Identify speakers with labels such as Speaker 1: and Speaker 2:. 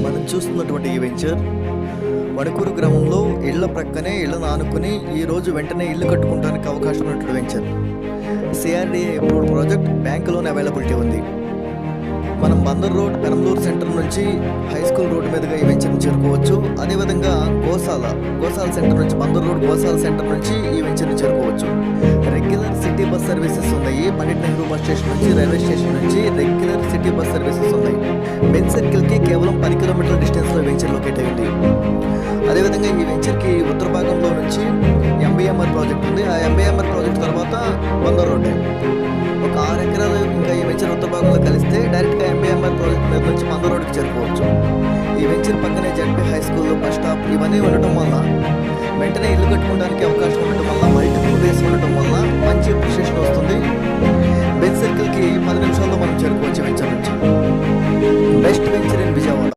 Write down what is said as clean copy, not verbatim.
Speaker 1: మనం చూస్తున్నటువంటి ఈ వెంచర్ వణుకూరు గ్రామంలో ఇళ్ల ప్రక్కనే ఇళ్లను ఆనుకుని ఈరోజు వెంటనే ఇల్లు కట్టుకోవడానికి అవకాశం ఉన్నటువంటి venture. CRDA approved project, bank loan availability ఉంది. మనం బందర్ రోడ్ పెరంబలూరు సెంటర్ నుంచి హై స్కూల్ రోడ్ మీదుగా ఈ వెంచర్ని చేరుకోవచ్చు. అదేవిధంగా గోశాల సెంటర్ నుంచి బందర్ రోడ్ గోశాల సెంటర్ నుంచి ఈ వెంచర్ని చేరుకోవచ్చు. రెగ్యులర్ సిటీ బస్ సర్వీసెస్ ఉన్నాయి. పండిట్ నెహ్రూ బస్ స్టేషన్ నుంచి, రైల్వే స్టేషన్ నుంచి రెగ్యులర్ సిటీ బస్ సర్వీసెస్ ఉన్నాయి. బెంజ్ సర్కిల్కి కేవలం 10 కిలోమీటర్ల డిస్టెన్స్లో వెంచర్ లొకేట్ అయింది. అదేవిధంగా ఈ వెంచర్కి ఉత్తర భాగంలో నుంచి ఎంబీఎంఆర్ ప్రాజెక్ట్ ఉంది. ఆ ఎంబీఎంఆర్ ప్రాజెక్ట్ తర్వాత బందర్ రోడ్ ఒక 6 ఎకరాలు ఇంకా ఈ వెంచర్ ఉత్తర భాగంలో కలిస్తే డైరెక్ట్గా ఎంబీఎంఆర్ ప్రాజెక్ట్ మీద నుంచి బందర్ రోడ్కి చేరుకోవచ్చు. ఈ వెంచర్ పక్కనే ZP high school, bus stop ఇవన్నీ ఉండటం వల్ల వెంటనే ఇల్లు కట్టుకోవడానికి అవకాశం ఉండటం వల్ల, మల్టిపుల్ వేస్ ఉండటం వల్ల మంచి అప్రిషియేషన్ వస్తుంది. బెంజ్ సర్కిల్కి 10 నిమిషాల్లో మనం చేరుకోవచ్చు వెంచర్ నుంచి. Best venture in Vijayawada.